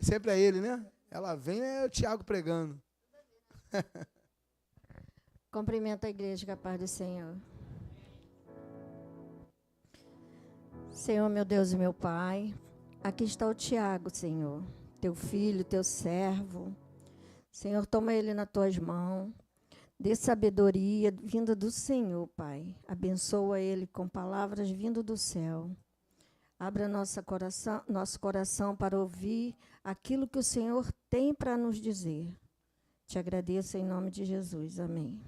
sempre é ele, né? Ela vem, é o Tiago pregando. Cumprimento a igreja com a paz do Senhor. Senhor, meu Deus e meu Pai, aqui está o Tiago, Senhor, teu filho, teu servo. Senhor, toma ele nas tuas mãos, dê sabedoria vinda do Senhor, Pai. Abençoa ele com palavras vindo do céu. Abra nosso coração para ouvir aquilo que o Senhor tem para nos dizer. Te agradeço em nome de Jesus. Amém.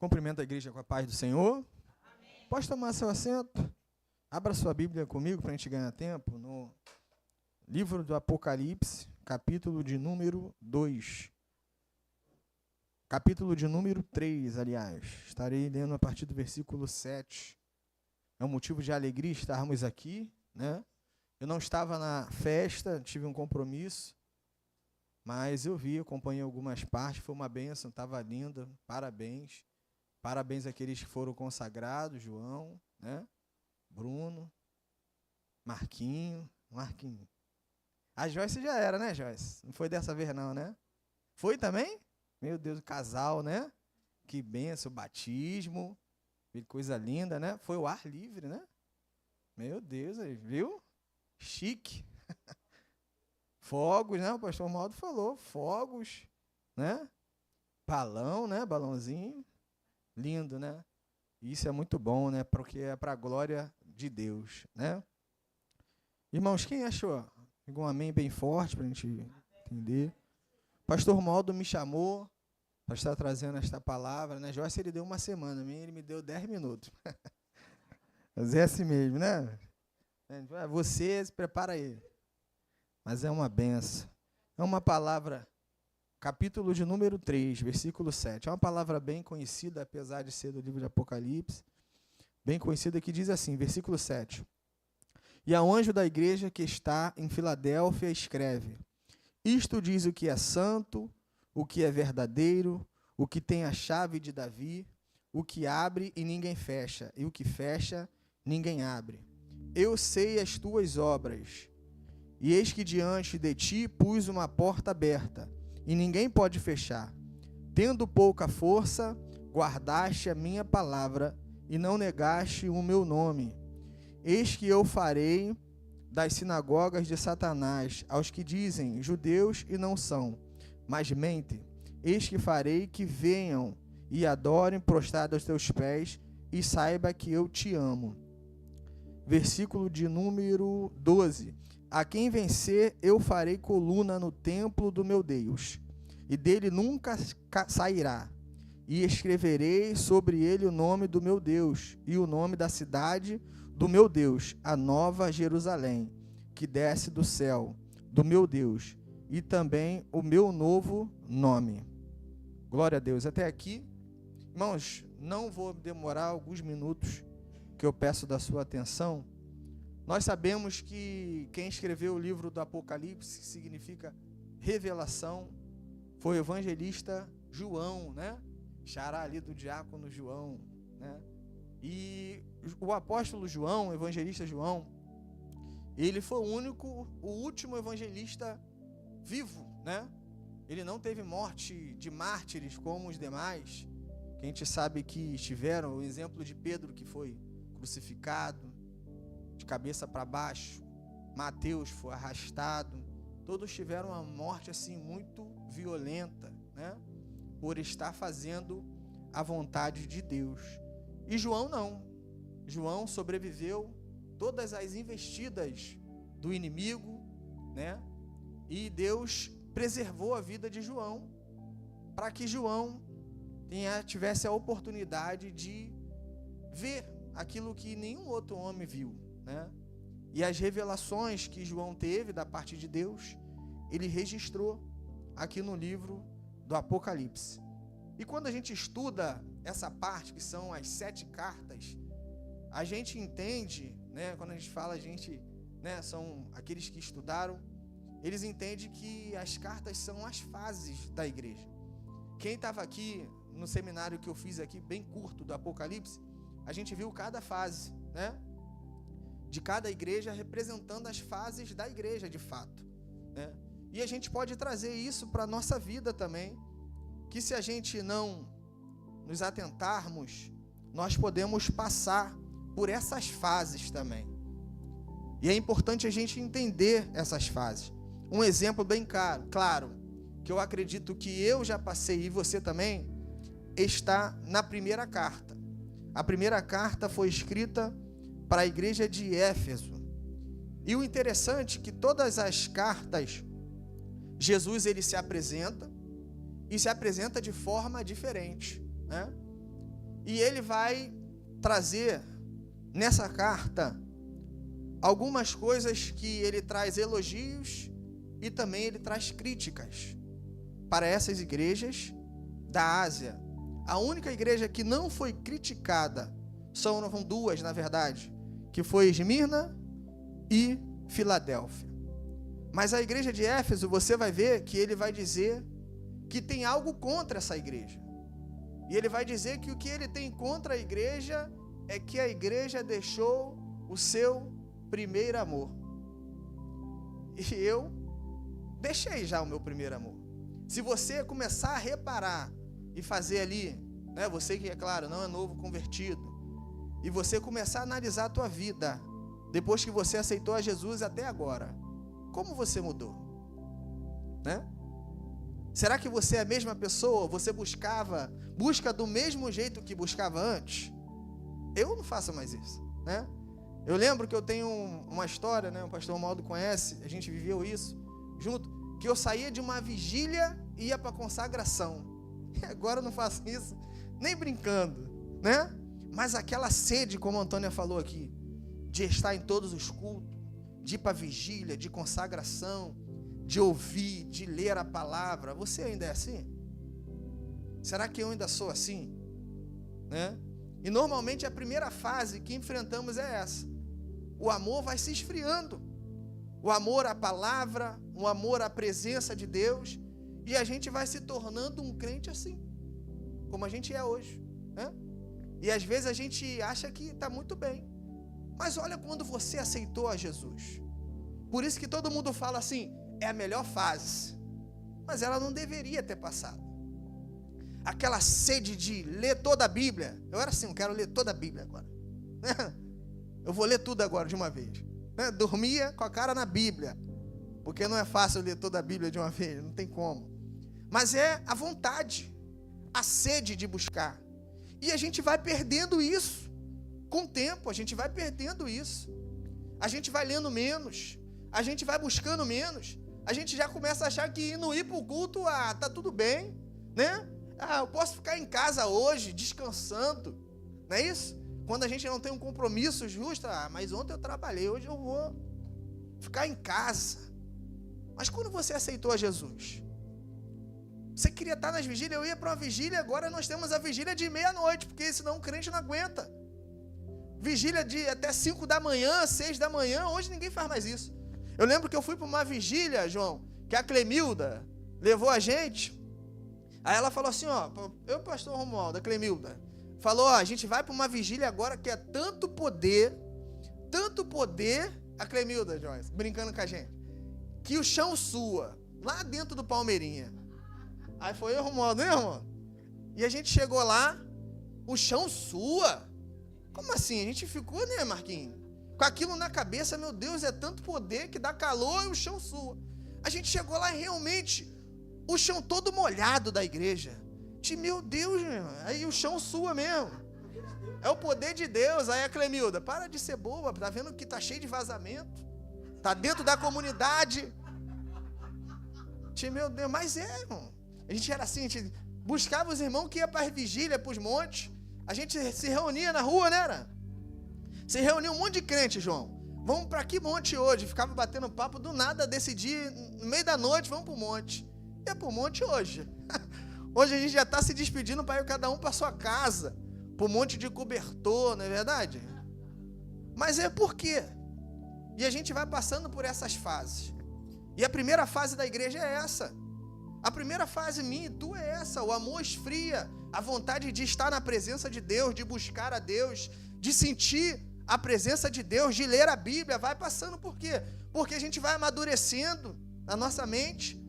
Cumprimento a igreja com a paz do Senhor. Amém. Pode tomar seu assento. Abra sua Bíblia comigo para a gente ganhar tempo no livro do Apocalipse, capítulo de número 2. Capítulo de número 3, aliás. Estarei lendo a partir do versículo 7. É um motivo de alegria estarmos aqui, né? Eu não estava na festa, tive um compromisso, mas eu acompanhei algumas partes, foi uma bênção, estava linda, parabéns. Parabéns àqueles que foram consagrados, João, né? Bruno, Marquinho. A Joyce já era, né, Joyce? Não foi dessa vez não, né? Foi também? Meu Deus, o casal, né? Que benção, o batismo. Que coisa linda, né? Foi o ar livre, né? Meu Deus, viu? Chique. Fogos, né? O pastor Maldo falou. Fogos, né? Balão, né? Balãozinho. Lindo, né? Isso é muito bom, né? Porque é para a glória de Deus, né? Irmãos, quem achou? Diga um amém bem forte para a gente entender. O pastor Maldo me chamou para estar trazendo esta palavra, né? Joyce, ele deu uma semana, a mim ele me deu 10 minutos. Mas é assim mesmo, né? Você se prepara aí. Mas é uma benção. É uma palavra, capítulo de número 3, versículo 7. É uma palavra bem conhecida, apesar de ser do livro de Apocalipse. Bem conhecida, que diz assim, versículo 7. E ao anjo da igreja que está em Filadélfia escreve: Isto diz o que é santo, o que é verdadeiro, o que tem a chave de Davi, o que abre e ninguém fecha, e o que fecha, ninguém abre. Eu sei as tuas obras, e eis que diante de ti pus uma porta aberta, e ninguém pode fechar. Tendo pouca força, guardaste a minha palavra, e não negaste o meu nome. Eis que eu farei das sinagogas de Satanás aos que dizem judeus e não são, mas mentem. Eis que farei que venham e adorem prostrados aos teus pés, e saiba que eu te amo. Versículo de número 12. A quem vencer, eu farei coluna no templo do meu Deus, e dele nunca sairá. E escreverei sobre ele o nome do meu Deus, e o nome da cidade do meu Deus, a nova Jerusalém, que desce do céu, do meu Deus, e também o meu novo nome. Glória a Deus. Até aqui, irmãos, não vou demorar alguns minutos que eu peço da sua atenção. Nós sabemos que quem escreveu o livro do Apocalipse, que significa revelação, foi o evangelista João, né? Xará ali do diácono João, né? E o apóstolo João, o evangelista João, ele foi o último evangelista vivo, né? Ele não teve morte de mártires como os demais, que a gente sabe que estiveram. O exemplo de Pedro, que foi crucificado de cabeça para baixo, Mateus foi arrastado, todos tiveram uma morte assim muito violenta, né? Por estar fazendo a vontade de Deus. E João não. João sobreviveu todas as investidas do inimigo, né? E Deus preservou a vida de João para que João tivesse a oportunidade de ver aquilo que nenhum outro homem viu, né? E as revelações que João teve da parte de Deus, ele registrou aqui no livro do Apocalipse. E quando a gente estuda essa parte, que são as 7 cartas, a gente entende, né, quando a gente fala, a gente, né, são aqueles que estudaram, eles entendem que as cartas são as fases da igreja. Quem estava aqui no seminário que eu fiz aqui, bem curto, do Apocalipse, a gente viu cada fase, né? de cada igreja, representando as fases da igreja de fato, né? E a gente pode trazer isso para a nossa vida também, que se a gente não nos atentarmos, nós podemos passar por essas fases também. E é importante a gente entender essas fases. Um exemplo bem claro, que eu acredito que eu já passei e você também, está na primeira carta. A primeira carta foi escrita para a igreja de Éfeso. E o interessante é que todas as cartas, Jesus ele se apresenta, e se apresenta de forma diferente, né? E ele vai trazer nessa carta algumas coisas que ele traz elogios e também ele traz críticas para essas igrejas da Ásia. A única igreja que não foi criticada, são duas na verdade, que foi Esmirna e Filadélfia. Mas a igreja de Éfeso, você vai ver que ele vai dizer que tem algo contra essa igreja. E ele vai dizer que o que ele tem contra a igreja é que a igreja deixou o seu primeiro amor. E eu deixei já o meu primeiro amor. Se você começar a reparar e fazer ali, né, você que é claro, não é novo convertido, e você começar a analisar a tua vida, depois que você aceitou a Jesus até agora, como você mudou? Né? Será que você é a mesma pessoa? Você busca do mesmo jeito que buscava antes? Eu não faço mais isso, né? Eu lembro que eu tenho uma história, né? O pastor Romualdo conhece, a gente viveu isso junto, que eu saía de uma vigília e ia para a consagração. E agora eu não faço isso, nem brincando, né? Mas aquela sede, como a Antônia falou aqui, de estar em todos os cultos, de ir para a vigília, de consagração, de ouvir, de ler a palavra, você ainda é assim? Será que eu ainda sou assim? Né? E normalmente a primeira fase que enfrentamos é essa. O amor vai se esfriando. O amor à palavra, o amor à presença de Deus, e a gente vai se tornando um crente assim, como a gente é hoje, né? E às vezes a gente acha que está muito bem, mas olha quando você aceitou a Jesus. Por isso que todo mundo fala assim, é a melhor fase, mas ela não deveria ter passado. Aquela sede de ler toda a Bíblia, eu era assim, eu quero ler toda a Bíblia agora, eu vou ler tudo agora de uma vez, dormia com a cara na Bíblia, porque não é fácil ler toda a Bíblia de uma vez, não tem como, mas é a vontade, a sede de buscar, e a gente vai perdendo isso, com o tempo a gente vai perdendo isso, a gente vai lendo menos, a gente vai buscando menos, a gente já começa a achar que não ir para o culto, tá tudo bem, né? Eu posso ficar em casa hoje, descansando, não é isso? Quando a gente não tem um compromisso justo, mas ontem eu trabalhei, hoje eu vou ficar em casa. Mas quando você aceitou a Jesus, você queria estar nas vigílias, eu ia para uma vigília, agora nós temos a vigília de meia-noite, porque senão o crente não aguenta. Vigília de até 5 da manhã, 6 da manhã, hoje ninguém faz mais isso. Eu lembro que eu fui para uma vigília, João, que a Clemilda levou a gente. Aí ela falou assim, eu pastor Romualdo, a Clemilda, falou, a gente vai para uma vigília agora que é tanto poder, a Clemilda, Joyce, brincando com a gente, que o chão sua, lá dentro do Palmeirinha. Aí foi eu, Romualdo, né, Romualdo? E a gente chegou lá, o chão sua? Como assim? A gente ficou, né, Marquinhos? Com aquilo na cabeça, meu Deus, é tanto poder que dá calor e o chão sua. A gente chegou lá e realmente, o chão todo molhado da igreja. Meu Deus, meu, aí o chão sua mesmo. É o poder de Deus. Aí a Clemilda, para de ser boba, tá vendo que tá cheio de vazamento? Tá dentro da comunidade. Meu Deus, mas irmão. A gente era assim, a gente buscava os irmãos que iam para as vigílias, para os montes. A gente se reunia na rua, né? Era? Se reunia um monte de crente, João. Vamos para que monte hoje? Ficava batendo papo, do nada decidir, no meio da noite, vamos para o monte. É para o monte hoje. Hoje a gente já está se despedindo para ir cada um para sua casa, para um monte de cobertor, não é verdade? Mas é por quê? E a gente vai passando por essas fases. E a primeira fase da igreja é essa. A primeira fase minha e tu é essa. O amor esfria, a vontade de estar na presença de Deus, de buscar a Deus, de sentir a presença de Deus, de ler a Bíblia, vai passando. Por quê? Porque a gente vai amadurecendo na nossa mente,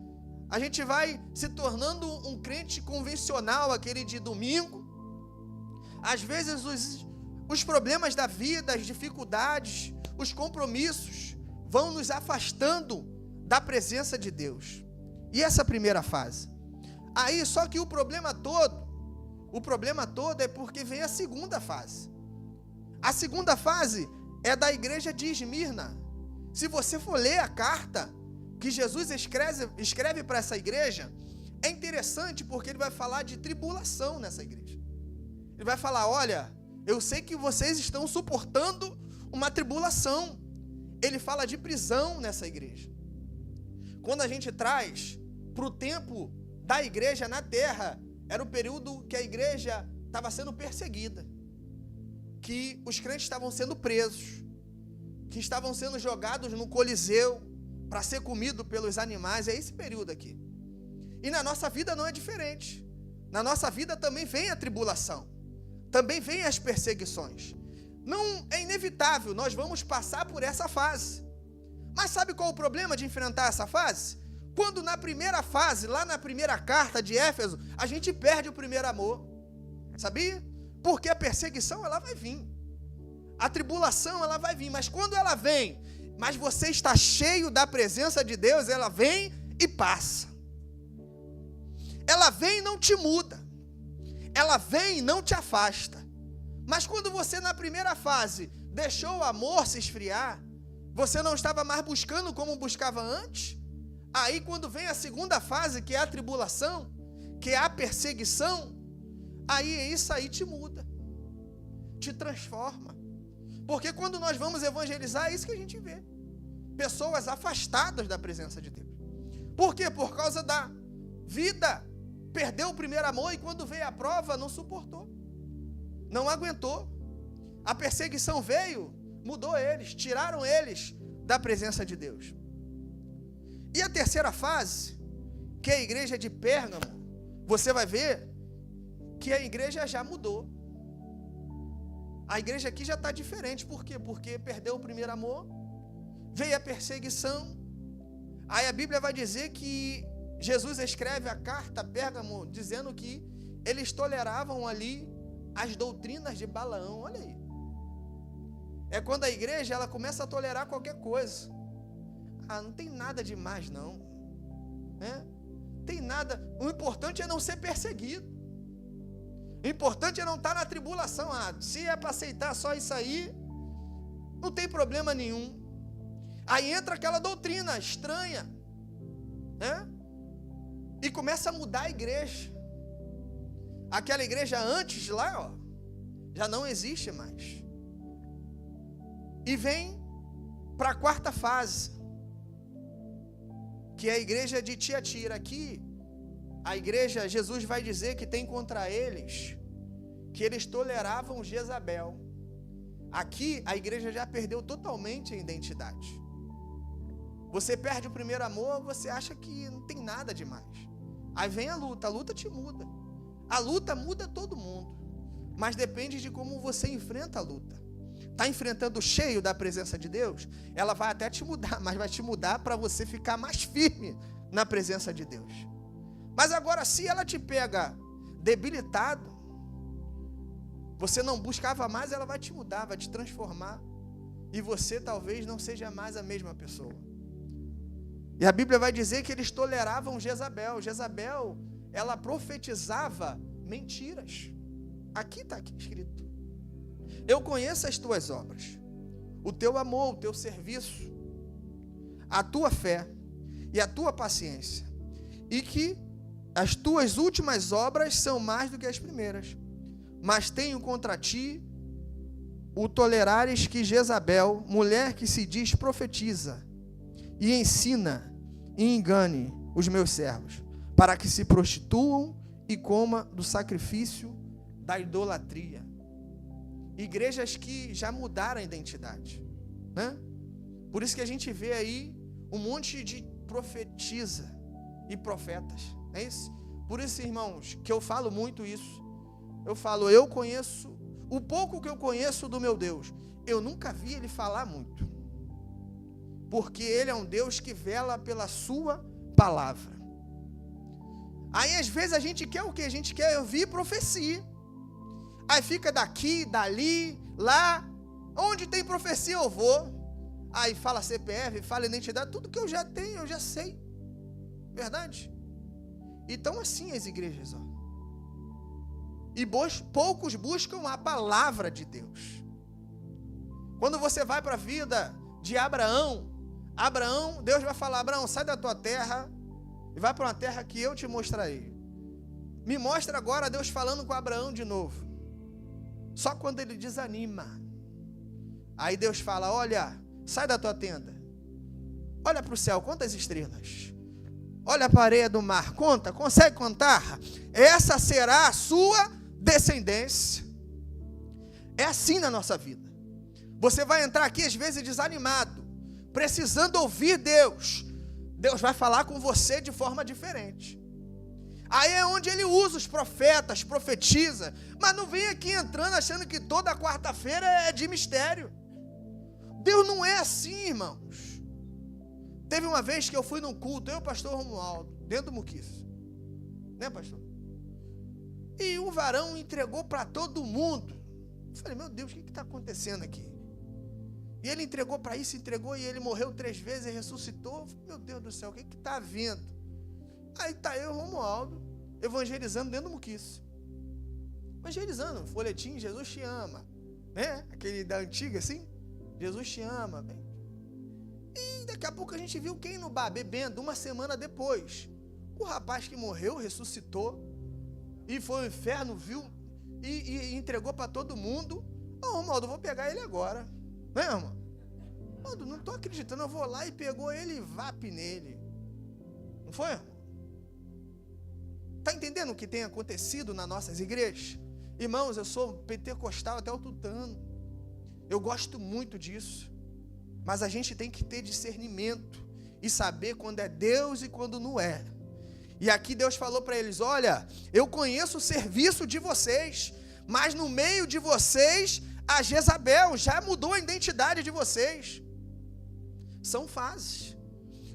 a gente vai se tornando um crente convencional, aquele de domingo. Às vezes os problemas da vida, as dificuldades, os compromissos vão nos afastando da presença de Deus. E essa primeira fase. Aí, só que o problema todo é porque vem a segunda fase. A segunda fase é da igreja de Esmirna. Se você for ler a carta que Jesus escreve para essa igreja, é interessante porque ele vai falar de tribulação nessa igreja. Ele vai falar, olha, eu sei que vocês estão suportando uma tribulação. Ele fala de prisão nessa igreja. Quando a gente traz para o tempo da igreja na terra, era o período que a igreja estava sendo perseguida, que os crentes estavam sendo presos, que estavam sendo jogados no Coliseu para ser comido pelos animais. É esse período aqui. E na nossa vida não é diferente. Na nossa vida também vem a tribulação, também vem as perseguições. Não é inevitável, nós vamos passar por essa fase. Mas sabe qual é o problema de enfrentar essa fase? Quando na primeira fase, lá na primeira carta de Éfeso, a gente perde o primeiro amor. Sabia? Porque a perseguição, ela vai vir. A tribulação, ela vai vir. Mas quando ela vem, mas você está cheio da presença de Deus, ela vem e passa. Ela vem e não te muda. Ela vem e não te afasta. Mas quando você na primeira fase deixou o amor se esfriar, você não estava mais buscando como buscava antes, aí quando vem a segunda fase, que é a tribulação, que é a perseguição, aí isso aí te muda, te transforma. Porque quando nós vamos evangelizar, é isso que a gente vê. Pessoas afastadas da presença de Deus. Por quê? Por causa da vida. Perdeu o primeiro amor e quando veio a prova, não suportou. Não aguentou. A perseguição veio, mudou eles, tiraram eles da presença de Deus. E a terceira fase, que é a igreja de Pérgamo, você vai ver que a igreja já mudou. A igreja aqui já está diferente. Por quê? Porque perdeu o primeiro amor, veio a perseguição. Aí a Bíblia vai dizer que Jesus escreve a carta a Pérgamo dizendo que eles toleravam ali as doutrinas de Balaão. Olha aí. É quando a igreja ela começa a tolerar qualquer coisa. Ah, não tem nada demais não, né? Tem nada. O importante é não ser perseguido. O importante é não estar na tribulação. Ah, se é para aceitar só isso aí, não tem problema nenhum. Aí entra aquela doutrina estranha, né? E começa a mudar a igreja. Aquela igreja antes lá, ó, já não existe mais. E vem para a quarta fase, que é a igreja de Tiatira. Aqui, a igreja, Jesus vai dizer que tem contra eles, que eles toleravam Jezabel. Aqui, a igreja já perdeu totalmente a identidade. Você perde o primeiro amor, você acha que não tem nada demais. Aí vem a luta te muda. A luta muda todo mundo, mas depende de como você enfrenta a luta. Está enfrentando cheio da presença de Deus, ela vai até te mudar, mas vai te mudar para você ficar mais firme na presença de Deus. Mas agora, se ela te pega debilitado, você não buscava mais, ela vai te mudar, vai te transformar, e você talvez não seja mais a mesma pessoa. E a Bíblia vai dizer que eles toleravam Jezabel. Jezabel, ela profetizava mentiras. Aqui está escrito: eu conheço as tuas obras, o teu amor, o teu serviço, a tua fé e a tua paciência, e que as tuas últimas obras são mais do que as primeiras. Mas tenho contra ti o tolerares que Jezabel, mulher que se diz profetiza, e ensina e engane os meus servos, para que se prostituam e coma do sacrifício da idolatria. Igrejas que já mudaram a identidade, né? Por isso que a gente vê aí um monte de profetisa e profetas, é isso? Por isso, irmãos, que eu falo muito isso. Eu falo, eu conheço, o pouco que eu conheço do meu Deus, eu nunca vi ele falar muito. Porque ele é um Deus que vela pela sua palavra. Aí às vezes a gente quer o quê? A gente quer ouvir profecia. Aí fica daqui, dali, lá. Onde tem profecia eu vou. Aí fala CPF, fala identidade, tudo que eu já tenho, eu já sei. Verdade? Então assim as igrejas, ó. E poucos buscam a palavra de Deus. Quando você vai para a vida de Abraão, Deus vai falar: Abraão, sai da tua terra e vai para uma terra que eu te mostrarei. Me mostra agora Deus falando com Abraão de novo. Só quando ele desanima. Aí Deus fala: olha, sai da tua tenda. Olha para o céu, quantas estrelas. Olha para a areia do mar, conta, consegue contar? Essa será a sua descendência. É assim na nossa vida. Você vai entrar aqui às vezes desanimado, precisando ouvir Deus. Deus vai falar com você de forma diferente. Aí é onde ele usa os profetas, profetiza. Mas não vem aqui entrando achando que toda quarta-feira é de mistério. Deus não é assim, irmãos. Teve uma vez que eu fui num culto, eu e o pastor Romualdo, dentro do Muquiço. Né, pastor? E o varão entregou para todo mundo. Eu falei: meu Deus, o que está acontecendo aqui? E ele entregou para isso, entregou, e ele morreu 3 vezes e ressuscitou. Meu Deus do céu, o que está havendo? Aí está eu e o Romualdo evangelizando dentro do Muquiço. Evangelizando, folhetim, Jesus te ama. Né? Aquele da antiga assim, Jesus te ama. E daqui a pouco a gente viu quem no bar, bebendo, uma semana depois. O rapaz que morreu, ressuscitou, e foi ao inferno, viu, e entregou para todo mundo. Ô, Romualdo, vou pegar ele agora. Né, irmão? Romualdo, não estou acreditando, eu vou lá e pegou ele e vape nele. Não foi, irmão? Está entendendo o que tem acontecido nas nossas igrejas? Irmãos, eu sou pentecostal até o tutano. Eu gosto muito disso. Mas a gente tem que ter discernimento e saber quando é Deus e quando não é. E aqui Deus falou para eles: olha, eu conheço o serviço de vocês, mas no meio de vocês, a Jezabel já mudou a identidade de vocês. São fases.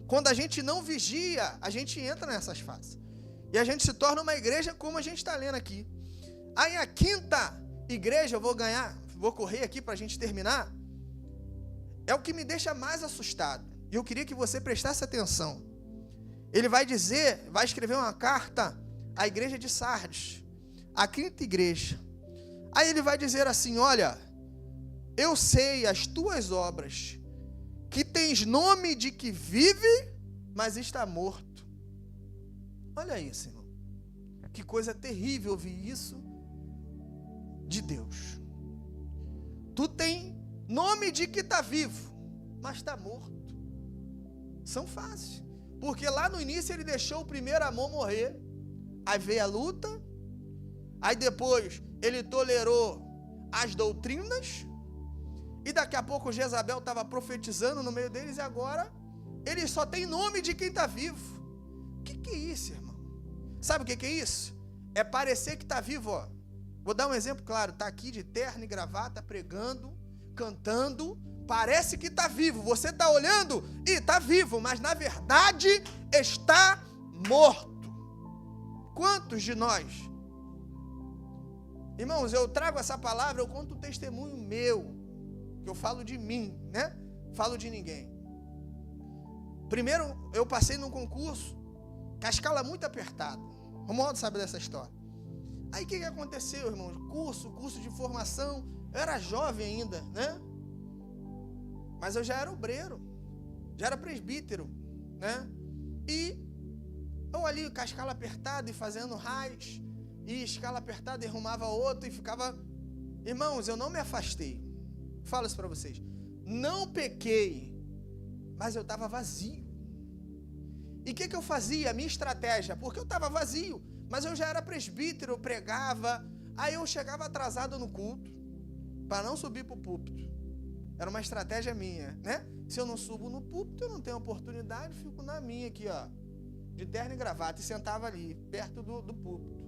Quando a gente não vigia, a gente entra nessas fases. E a gente se torna uma igreja como a gente está lendo aqui. Aí a quinta igreja, eu vou correr aqui para a gente terminar, é o que me deixa mais assustado. E eu queria que você prestasse atenção. Ele vai escrever uma carta à igreja de Sardes, a quinta igreja. Aí ele vai dizer assim: olha, eu sei as tuas obras, que tens nome de que vive, mas está morto. Olha isso, irmão. Que coisa terrível ouvir isso de Deus. Tu tem nome de que está vivo, mas está morto. São fases. Porque lá no início ele deixou o primeiro amor morrer. Aí veio a luta. Aí depois ele tolerou as doutrinas. E daqui a pouco Jezabel estava profetizando no meio deles. E agora ele só tem nome de quem está vivo. O que é isso, irmão? Sabe o que é isso? É parecer que está vivo, ó. Vou dar um exemplo claro. Está aqui de terno e gravata, pregando, cantando. Parece que está vivo. Você está olhando e está vivo, mas na verdade está morto. Quantos de nós? Irmãos, eu trago essa palavra, eu conto um testemunho meu, que eu falo de mim, né? Falo de ninguém. Primeiro, eu passei num concurso, com a escala muito apertada. O Romualdo sabe dessa história. Aí o que aconteceu, irmãos? Curso de formação. Eu era jovem ainda, né? Mas eu já era obreiro, já era presbítero, né? E eu ali com a escala apertada e fazendo raiz, e escala apertada e arrumava outro e ficava... Irmãos, eu não me afastei. Falo isso para vocês. Não pequei, mas eu estava vazio. E o que eu fazia? A minha estratégia, porque eu estava vazio, mas eu já era presbítero, eu pregava, aí eu chegava atrasado no culto, para não subir para o púlpito. Era uma estratégia minha, né? Se eu não subo no púlpito, eu não tenho oportunidade, fico na minha aqui, ó, de terno e gravata, e sentava ali, perto do púlpito.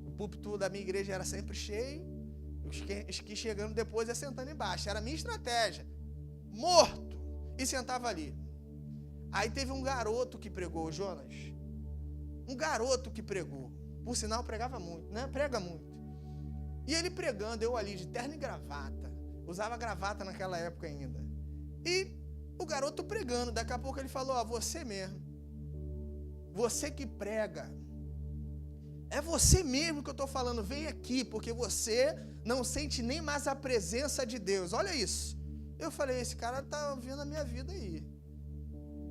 O púlpito da minha igreja era sempre cheio, Os que chegando depois ia sentando embaixo. Era a minha estratégia. Morto. E sentava ali. Aí teve um garoto que pregou, Jonas. Um garoto que pregou. Por sinal, pregava muito, né? Prega muito. E ele pregando, eu ali de terno e gravata. Usava gravata naquela época ainda. E o garoto pregando. Daqui a pouco ele falou, ó, você mesmo. Você que prega. É você mesmo que eu estou falando. Vem aqui, porque você não sente nem mais a presença de Deus. Olha isso. Eu falei, esse cara está vendo a minha vida aí.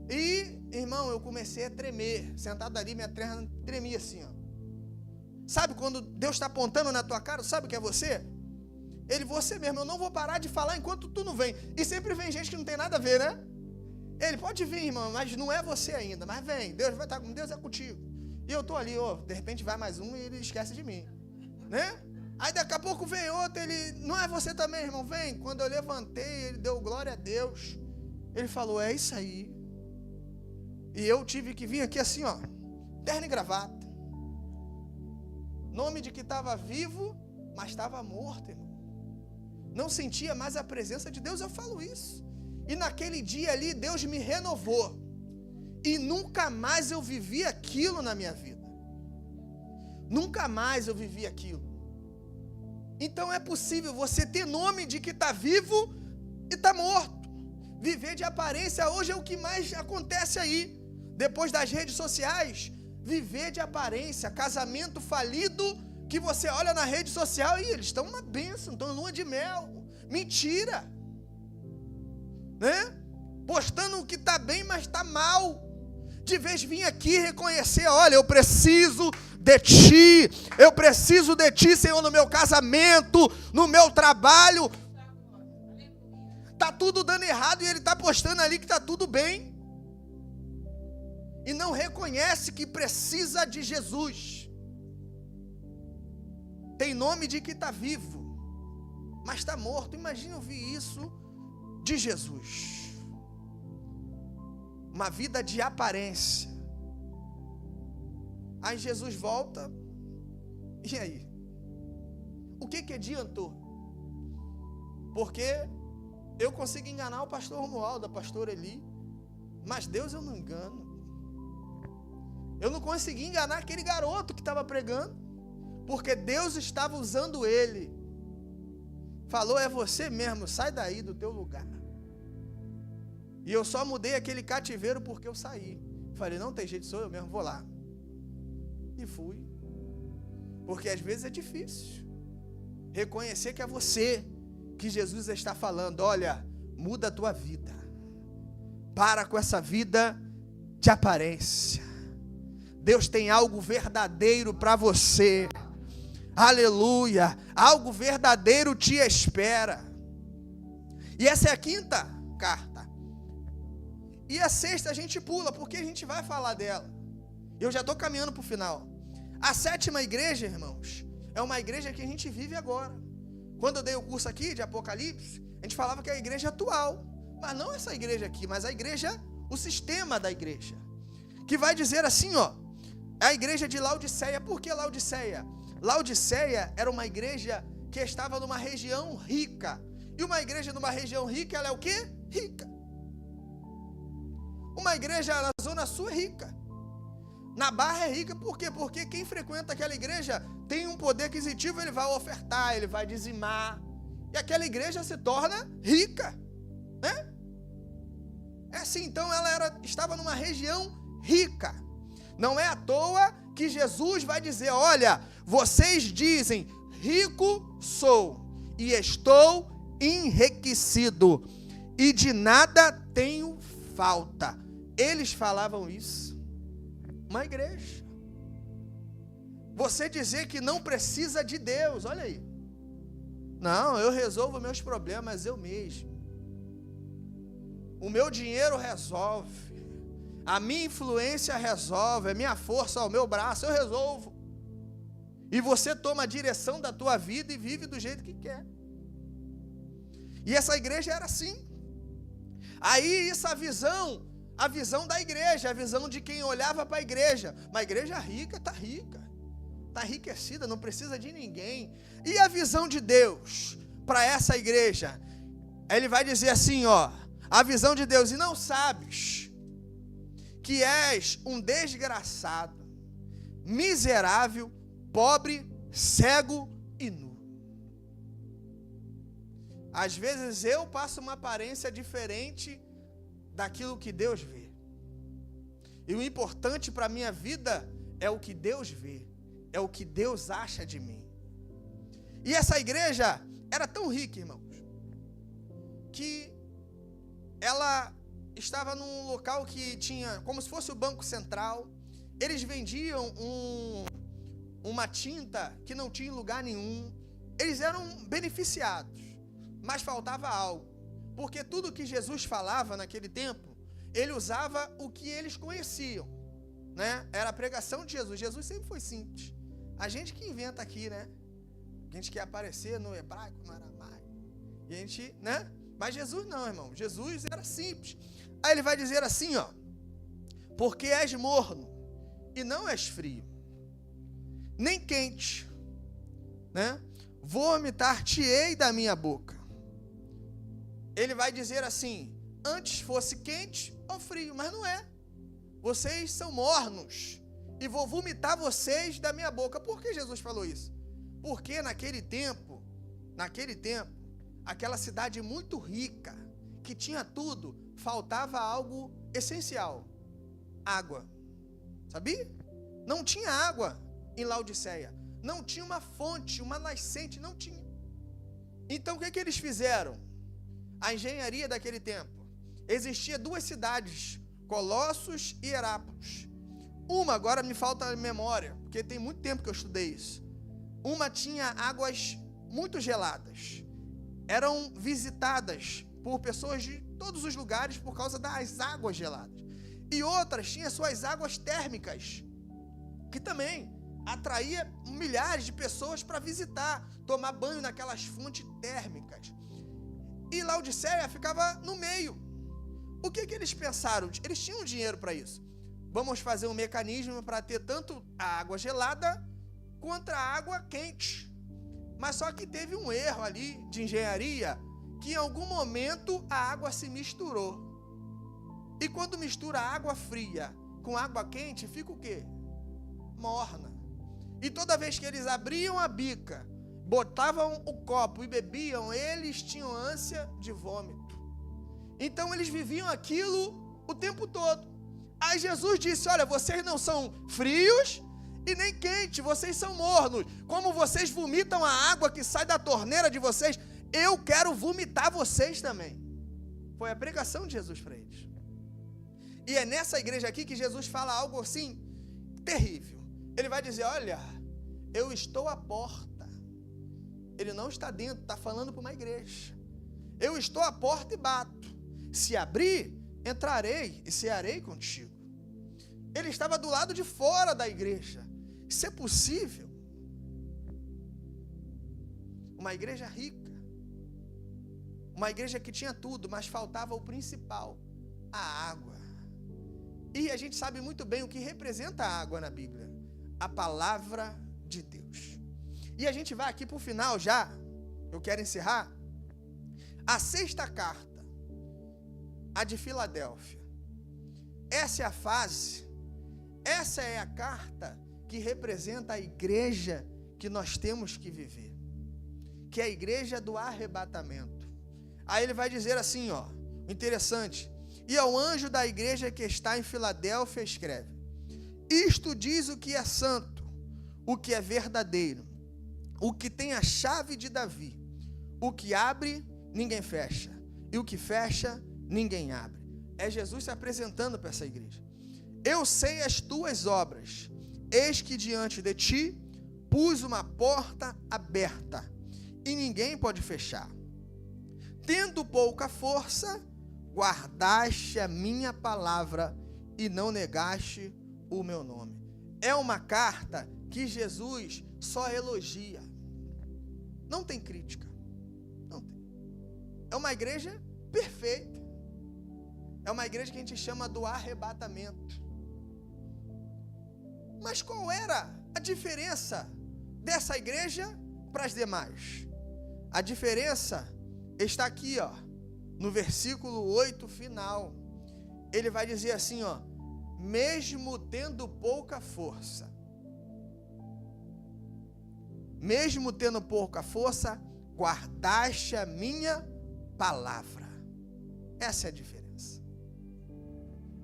E, irmão, eu comecei a tremer. Sentado ali, minha perna tremia assim, ó. Sabe quando Deus está apontando na tua cara, sabe o que é você? Ele, você mesmo, eu não vou parar de falar enquanto tu não vem. E sempre vem gente que não tem nada a ver, né? Ele, pode vir, irmão, mas não é você ainda. Mas vem, Deus vai estar com Deus, é contigo. E eu tô ali, ó, de repente vai mais um e ele esquece de mim, né? Aí daqui a pouco vem outro, ele, não é você também, irmão, vem. Quando eu levantei, ele deu glória a Deus. Ele falou, é isso aí. E eu tive que vir aqui assim, ó, terno e gravata. Nome de que estava vivo, mas estava morto, irmão. Não sentia mais a presença de Deus, eu falo isso. E naquele dia ali, Deus me renovou. E nunca mais eu vivi aquilo na minha vida. Nunca mais eu vivi aquilo. Então é possível você ter nome de que está vivo e está morto. Viver de aparência hoje é o que mais acontece aí. Depois das redes sociais, viver de aparência, casamento falido, que você olha na rede social e eles estão uma bênção, estão em lua de mel. Mentira. Né? Postando que está bem, mas está mal. De vez vir aqui reconhecer, olha, eu preciso de Ti, Senhor, no meu casamento, no meu trabalho. Está tudo dando errado e ele está postando ali que está tudo bem. E não reconhece que precisa de Jesus. Tem nome de que está vivo, mas está morto. Imagina ouvir isso de Jesus. Uma vida de aparência. Aí Jesus volta. E aí? O que adiantou? Porque eu consigo enganar o pastor Romualdo, a pastora Eli, mas Deus eu não engano. Eu não consegui enganar aquele garoto que estava pregando, porque Deus estava usando ele. Falou, é você mesmo, sai daí do teu lugar. E eu só mudei aquele cativeiro porque eu saí. Falei, não tem jeito, sou eu mesmo, vou lá. E fui. Porque às vezes é difícil reconhecer que é você que Jesus está falando. Olha, muda a tua vida. Para com essa vida de aparência. Deus tem algo verdadeiro para você. Aleluia. Algo verdadeiro te espera. E essa é a quinta carta. E a sexta a gente pula, porque a gente vai falar dela. Eu já estou caminhando para o final. A sétima igreja, irmãos, é uma igreja que a gente vive agora. Quando eu dei o curso aqui de Apocalipse, a gente falava que é a igreja atual. Mas não essa igreja aqui, mas a igreja, o sistema da igreja. Que vai dizer assim, ó, a igreja de Laodiceia. Por que Laodiceia? Laodiceia era uma igreja que estava numa região rica. E uma igreja numa região rica, ela é o quê? Rica. Uma igreja na zona sul é rica. Na Barra é rica, por quê? Porque quem frequenta aquela igreja tem um poder aquisitivo, ele vai ofertar, ele vai dizimar. E aquela igreja se torna rica. Né? É assim, então ela estava numa região rica. Não é à toa que Jesus vai dizer, olha, vocês dizem, rico sou e estou enriquecido e de nada tenho falta. Eles falavam isso. Uma igreja. Você dizer que não precisa de Deus, olha aí. Não, eu resolvo meus problemas eu mesmo. O meu dinheiro resolve. A minha influência resolve. A minha força, o meu braço, eu resolvo. E você toma a direção da tua vida e vive do jeito que quer. E essa igreja era assim. Aí essa visão, a visão da igreja, a visão de quem olhava para a igreja. Uma igreja rica, está rica. está enriquecida, não precisa de ninguém. E a visão de Deus para essa igreja? Ele vai dizer assim, ó, a visão de Deus: e não sabes que és um desgraçado, miserável, pobre, cego e nu. Às vezes eu passo uma aparência diferente daquilo que Deus vê. E o importante para a minha vida é o que Deus vê, é o que Deus acha de mim. E essa igreja era tão rica, irmãos, que ela estava num local que tinha, como se fosse o Banco Central. Eles vendiam uma tinta que não tinha em lugar nenhum. Eles eram beneficiados, mas faltava algo. Porque tudo que Jesus falava naquele tempo, ele usava o que eles conheciam, né? Era a pregação de Jesus. Jesus sempre foi simples. A gente que inventa aqui, né? A gente quer aparecer no hebraico, no aramaico. E a gente, né? Mas Jesus não, irmão. Jesus era simples. Aí ele vai dizer assim, ó: porque és morno e não és frio, nem quente, né? Vomitar-te-ei da minha boca. Ele vai dizer assim: antes fosse quente ou frio, mas não é. Vocês são mornos e vou vomitar vocês da minha boca. Por que Jesus falou isso? Porque naquele tempo, aquela cidade muito rica, que tinha tudo, faltava algo essencial: água. Sabia? Não tinha água em Laodiceia. Não tinha uma fonte, uma nascente, não tinha. Então o que eles fizeram? A engenharia daquele tempo. Existia duas cidades, Colossos e Herápolis. Uma, agora me falta a memória, porque tem muito tempo que eu estudei isso. Uma tinha águas muito geladas. Eram visitadas por pessoas de todos os lugares por causa das águas geladas. E outras tinham suas águas térmicas, que também atraía milhares de pessoas para visitar, tomar banho naquelas fontes térmicas. E Laodiceia ficava no meio. O que eles pensaram? Eles tinham dinheiro para isso. Vamos fazer um mecanismo para ter tanto a água gelada quanto a água quente. Mas só que teve um erro ali de engenharia, que em algum momento a água se misturou. E quando mistura água fria com água quente, fica o quê? Morna. E toda vez que eles abriam a bica, botavam o copo e bebiam, eles tinham ânsia de vômito. Então eles viviam aquilo o tempo todo. Aí Jesus disse: olha, vocês não são frios e nem quentes, vocês são mornos. Como vocês vomitam a água que sai da torneira de vocês, eu quero vomitar vocês também. Foi a pregação de Jesus para eles. E é nessa igreja aqui que Jesus fala algo assim terrível. Ele vai dizer: olha, eu estou à porta. Ele não está dentro, está falando para uma igreja. Eu estou à porta e bato. Se abrir, entrarei e cearei contigo. Ele estava do lado de fora da igreja. Isso é possível? Uma igreja rica. Uma igreja que tinha tudo, mas faltava o principal: a água. E a gente sabe muito bem o que representa a água na Bíblia: a palavra de Deus. E a gente vai aqui para o final já. Eu quero encerrar. A sexta carta, a de Filadélfia. Essa é a fase, essa é a carta que representa a igreja que nós temos que viver, que é a igreja do arrebatamento. Aí ele vai dizer assim, ó, interessante: e ao anjo da igreja que está em Filadélfia escreve: isto diz o que é santo, o que é verdadeiro, o que tem a chave de Davi, o que abre, ninguém fecha, e o que fecha, ninguém abre. É Jesus se apresentando para essa igreja. Eu sei as tuas obras, eis que diante de ti pus uma porta aberta, e ninguém pode fechar. Tendo pouca força, guardaste a minha palavra e não negaste o meu nome. É uma carta que Jesus só elogia. Não tem crítica. Não tem. É uma igreja perfeita. É uma igreja que a gente chama do arrebatamento. Mas qual era a diferença dessa igreja para as demais? A diferença está aqui, ó, no versículo 8 final. Ele vai dizer assim, ó: mesmo tendo pouca força, guardaste a minha palavra. Essa é a diferença.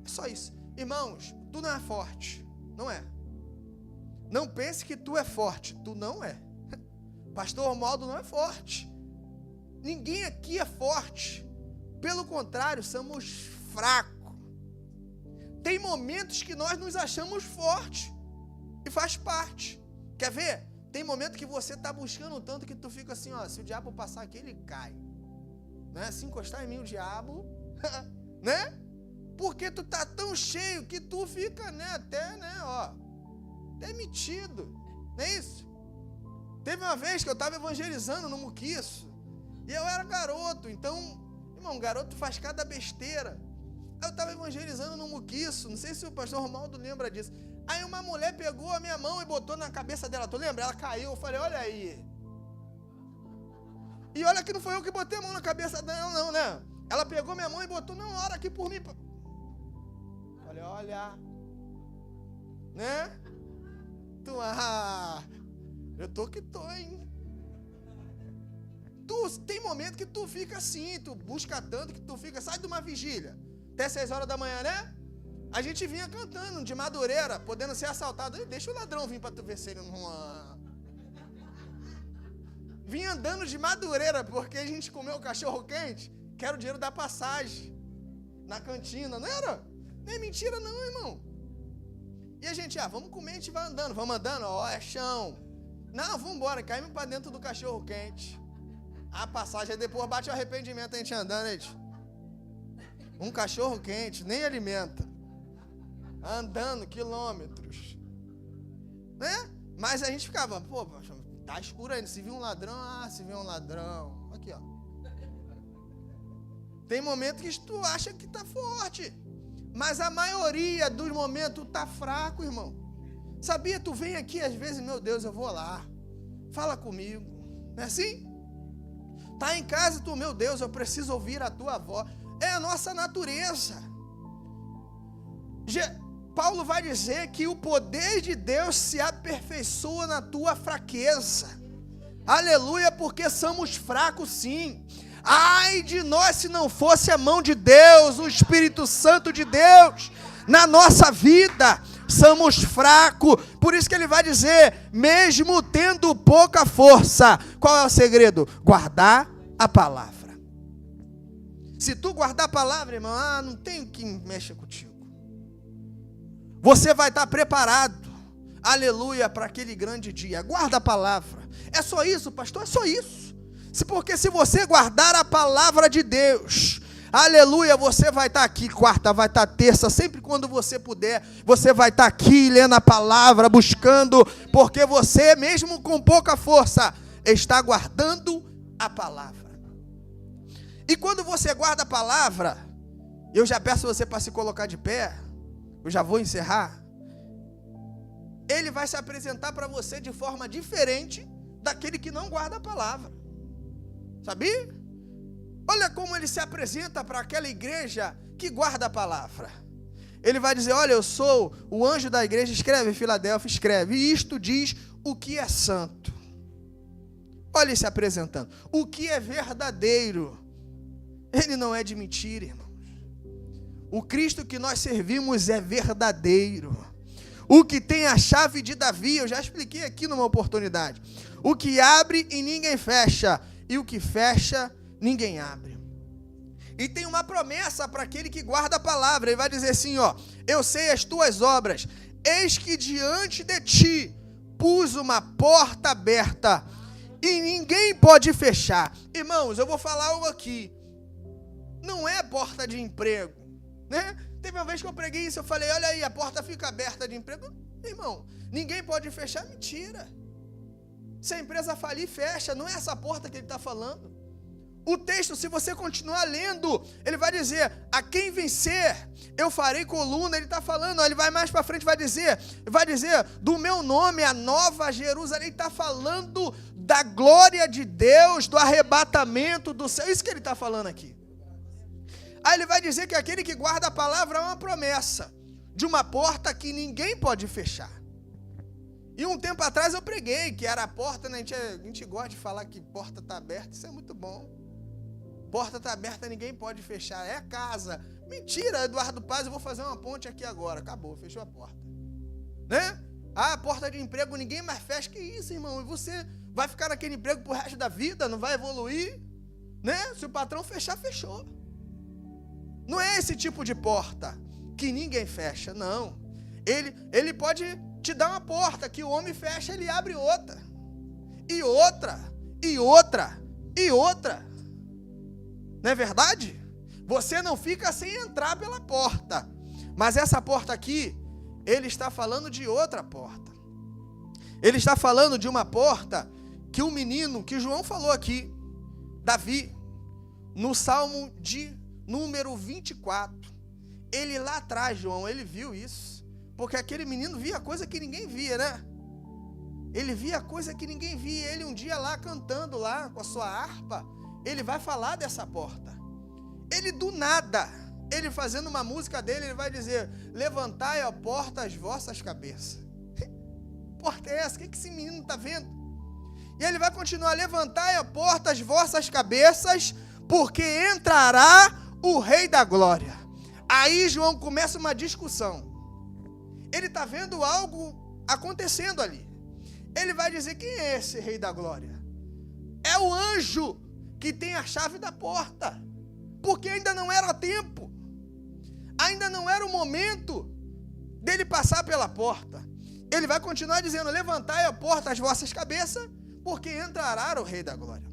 É só isso. Irmãos, tu não é forte, não é. Não pense que tu é forte, tu não é. Pastor Romualdo não é forte. Ninguém aqui é forte. Pelo contrário, somos fracos. Tem momentos que nós nos achamos fortes. E faz parte. Quer ver? Tem momento que você está buscando tanto que tu fica assim, ó, se o diabo passar aqui, ele cai. Né? Se encostar em mim o diabo, né? Porque tu tá tão cheio que tu fica, né, até, né, ó, até metido. Não é isso? Teve uma vez que eu estava evangelizando no Muquiço, e eu era garoto, então, irmão, garoto faz cada besteira. Eu estava evangelizando no Muquiço, não sei se o pastor Romualdo lembra disso. Aí uma mulher pegou a minha mão e botou na cabeça dela, tu lembra? Ela caiu, eu falei, olha aí. E olha que não foi eu que botei a mão na cabeça dela, não, né? Ela pegou minha mão e botou na hora aqui por mim. Falei, olha, né? Eu tô que tô, hein? Tem momento que tu fica assim, tu busca tanto que tu fica, sai de uma vigília, até 6 horas da manhã, né? A gente vinha cantando de Madureira, podendo ser assaltado. Deixa o ladrão vir pra tu ver se ele não... Vinha andando de Madureira, porque a gente comeu cachorro quente, que era o dinheiro da passagem, na cantina, não era? Não é mentira não, irmão. E a gente, vamos comer, a gente vai andando, ó, é chão. Não, vamos embora, caímos pra dentro do cachorro quente. A passagem, aí depois bate o arrependimento, a gente andando, gente. Um cachorro quente, nem alimenta. Andando quilômetros. Né? Mas a gente ficava, pô, tá escuro ainda, se viu um ladrão, se viu um ladrão. Aqui, ó. Tem momentos que tu acha que tá forte. Mas a maioria dos momentos tá fraco, irmão. Sabia? Tu vem aqui, às vezes, meu Deus, eu vou lá. Fala comigo. Não é assim? Tá em casa, tu, meu Deus, eu preciso ouvir a tua voz. É a nossa natureza. Paulo vai dizer que o poder de Deus se aperfeiçoa na tua fraqueza. Aleluia, porque somos fracos sim. Ai de nós se não fosse a mão de Deus, o Espírito Santo de Deus na nossa vida. Somos fracos, por isso que ele vai dizer, mesmo tendo pouca força, qual é o segredo? Guardar a palavra. Se tu guardar a palavra, irmão, não tem quem mexa contigo. Você vai estar preparado, aleluia, para aquele grande dia. Guarda a palavra. É só isso, pastor? É só isso. Porque se você guardar a palavra de Deus, aleluia, você vai estar aqui quarta, vai estar terça, sempre quando você puder, você vai estar aqui lendo a palavra, buscando, porque você, mesmo com pouca força, está guardando a palavra. E quando você guarda a palavra, eu já peço você para se colocar de pé, eu já vou encerrar. Ele vai se apresentar para você de forma diferente daquele que não guarda a palavra. Sabia? Olha como ele se apresenta para aquela igreja que guarda a palavra. Ele vai dizer, olha, eu sou o anjo da igreja, escreve Filadélfia, escreve, e isto diz o que é santo. Olha ele se apresentando. O que é verdadeiro. Ele não é de mentira, irmãos. O Cristo que nós servimos é verdadeiro. O que tem a chave de Davi, eu já expliquei aqui numa oportunidade. O que abre e ninguém fecha, e o que fecha, ninguém abre. E tem uma promessa para aquele que guarda a palavra. Ele vai dizer assim, ó, eu sei as tuas obras, eis que diante de ti pus uma porta aberta e ninguém pode fechar. Irmãos, eu vou falar algo aqui. Não é porta de emprego, né? Teve uma vez que eu preguei isso, eu falei, olha aí, a porta fica aberta de emprego. Irmão, ninguém pode fechar, mentira. Se a empresa falir, fecha, não é essa porta que ele está falando. O texto, se você continuar lendo, ele vai dizer, a quem vencer, eu farei coluna. Ele está falando, ele vai mais para frente, vai dizer, do meu nome, a nova Jerusalém. Ele está falando da glória de Deus, do arrebatamento do céu. Isso que ele está falando aqui. Aí ele vai dizer que aquele que guarda a palavra é uma promessa de uma porta que ninguém pode fechar. E um tempo atrás eu preguei que era a porta, né? A gente gosta de falar que porta está aberta, isso é muito bom. Porta está aberta, ninguém pode fechar, é a casa. Mentira, Eduardo Paz, eu vou fazer uma ponte aqui agora. Acabou, fechou a porta. Né? Ah, porta de emprego, ninguém mais fecha. Que isso, irmão? E você vai ficar naquele emprego pro resto da vida, não vai evoluir? Né? Se o patrão fechar, fechou. Não é esse tipo de porta que ninguém fecha, não. Ele pode te dar uma porta que o homem fecha, ele abre outra. E outra, e outra, e outra. Não é verdade? Você não fica sem entrar pela porta. Mas essa porta aqui, ele está falando de outra porta. Ele está falando de uma porta que o menino, que João falou aqui, Davi, no Salmo de número 24. Ele lá atrás, João, ele viu isso. Porque aquele menino via coisa que ninguém via, né? Ele via coisa que ninguém via. Ele um dia lá cantando lá com a sua harpa, ele vai falar dessa porta. Ele do nada, ele fazendo uma música dele, ele vai dizer, levantai a porta as vossas cabeças. Porta é essa? O que esse menino está vendo? E ele vai continuar, levantai a porta as vossas cabeças, porque entrará o Rei da Glória. Aí João começa uma discussão. Ele está vendo algo acontecendo ali. Ele vai dizer, quem é esse Rei da Glória? É o anjo que tem a chave da porta, porque ainda não era tempo, ainda não era o momento dele passar pela porta. Ele vai continuar dizendo, levantai a porta as vossas cabeças, porque entrará o Rei da Glória.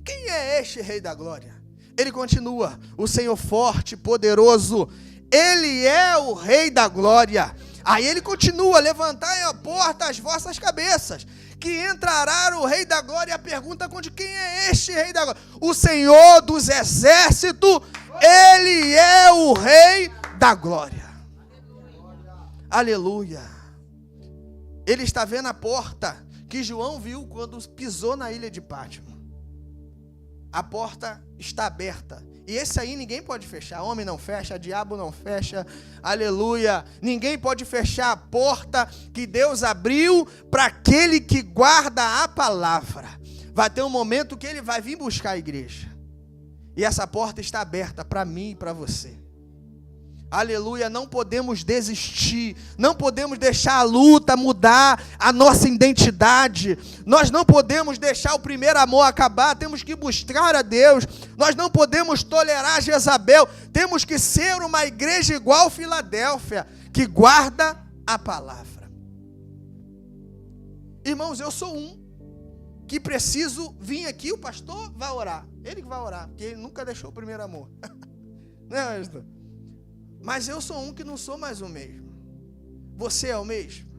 Quem é este Rei da Glória? Ele continua, o Senhor forte, poderoso, ele é o Rei da Glória. Aí ele continua, levantai a porta as vossas cabeças, que entrará o Rei da Glória. A pergunta é de quem é este Rei da Glória? O Senhor dos Exércitos, ele é o Rei da Glória. Aleluia. Ele está vendo a porta que João viu quando pisou na ilha de Pátimo. A porta está aberta. E esse aí ninguém pode fechar. Homem não fecha, diabo não fecha. Aleluia. Ninguém pode fechar a porta que Deus abriu para aquele que guarda a palavra. Vai ter um momento que ele vai vir buscar a igreja. E essa porta está aberta para mim e para você. Aleluia, não podemos desistir, não podemos deixar a luta mudar a nossa identidade, nós não podemos deixar o primeiro amor acabar, temos que buscar a Deus, nós não podemos tolerar Jezabel, temos que ser uma igreja igual Filadélfia, que guarda a palavra. Irmãos, eu sou um que preciso vir aqui, o pastor vai orar, ele que vai orar, porque ele nunca deixou o primeiro amor, não é, pastor? Mas eu sou um que não sou mais o mesmo. Você é o mesmo?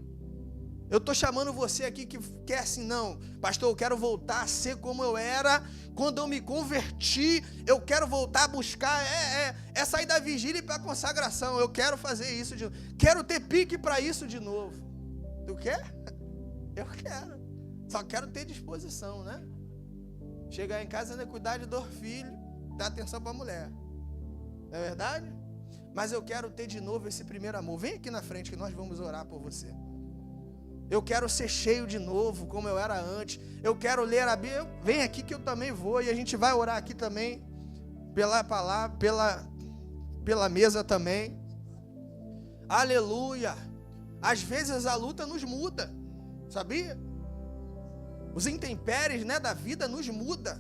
Eu estou chamando você aqui que quer assim, não, pastor, eu quero voltar a ser como eu era quando eu me converti, eu quero voltar a buscar, é sair da vigília e para a consagração, eu quero fazer isso de novo, quero ter pique para isso de novo. Tu quer? Eu quero, só quero ter disposição, né? Chegar em casa, né, cuidar de 2 filhos, dar atenção para a mulher, não é verdade? Mas eu quero ter de novo esse primeiro amor. Vem aqui na frente que nós vamos orar por você. Eu quero ser cheio de novo, como eu era antes. Eu quero ler a Bíblia. Vem aqui que eu também vou. E a gente vai orar aqui também. Pela palavra, pela mesa também. Aleluia. Às vezes a luta nos muda. Sabia? Os intempéries, né, da vida nos muda.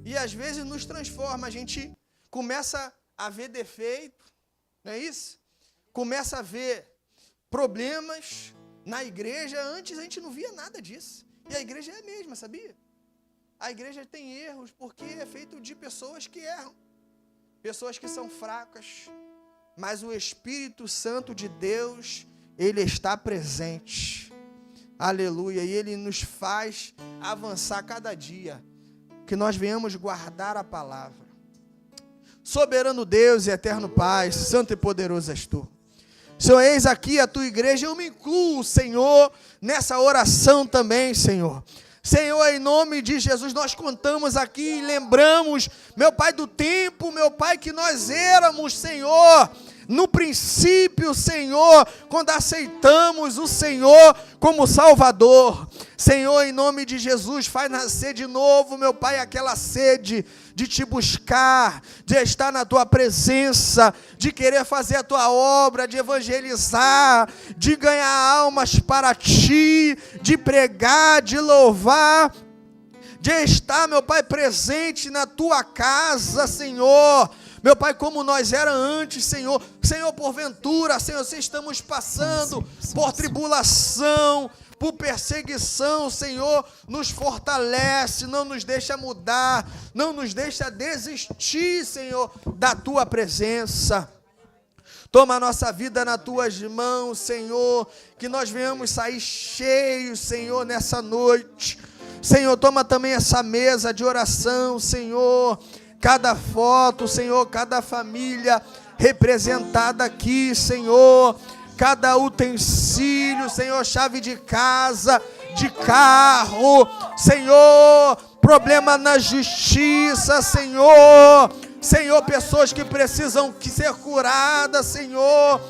E às vezes nos transforma. A gente começa a ver defeito. Não é isso? Começa a ver problemas na igreja. Antes a gente não via nada disso. E a igreja é a mesma, sabia? A igreja tem erros porque é feito de pessoas que erram. Pessoas que são fracas. Mas o Espírito Santo de Deus, ele está presente. Aleluia. E ele nos faz avançar cada dia. que nós venhamos guardar a palavra. Soberano Deus e eterno Pai, santo e poderoso és tu. Senhor, eis aqui a tua igreja, eu me incluo, Senhor, nessa oração também, Senhor. Senhor, em nome de Jesus, nós contamos aqui e lembramos, meu Pai, do tempo, meu Pai, que nós éramos, Senhor, no princípio, Senhor, quando aceitamos o Senhor como Salvador. Senhor, em nome de Jesus, faz nascer de novo, meu Pai, aquela sede de te buscar, de estar na tua presença, de querer fazer a tua obra, de evangelizar, de ganhar almas para ti, de pregar, de louvar, de estar, meu Pai, presente na tua casa, Senhor. Meu Pai, como nós era antes, Senhor. Senhor, porventura, Senhor, se estamos passando por tribulação, por perseguição, Senhor, nos fortalece, não nos deixa mudar, não nos deixa desistir, Senhor, da tua presença. Toma a nossa vida nas tuas mãos, Senhor, que nós venhamos sair cheios, Senhor, nessa noite. Senhor, toma também essa mesa de oração, Senhor, cada foto, Senhor, cada família representada aqui, Senhor, cada utensílio, Senhor, chave de casa, de carro, Senhor, problema na justiça, Senhor, Senhor, pessoas que precisam ser curadas, Senhor.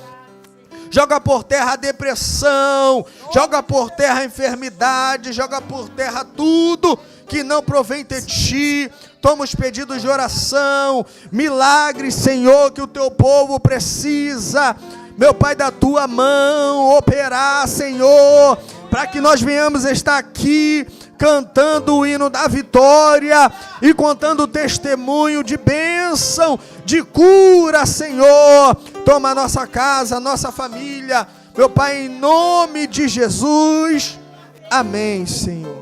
Joga por terra a depressão, joga por terra a enfermidade, joga por terra tudo que não provém de ti. Toma os pedidos de oração, milagres, Senhor, que o teu povo precisa, meu Pai, da tua mão operar, Senhor, para que nós venhamos estar aqui cantando o hino da vitória e contando o testemunho de bênção, de cura, Senhor. Toma a nossa casa, a nossa família, meu Pai, em nome de Jesus. Amém, Senhor.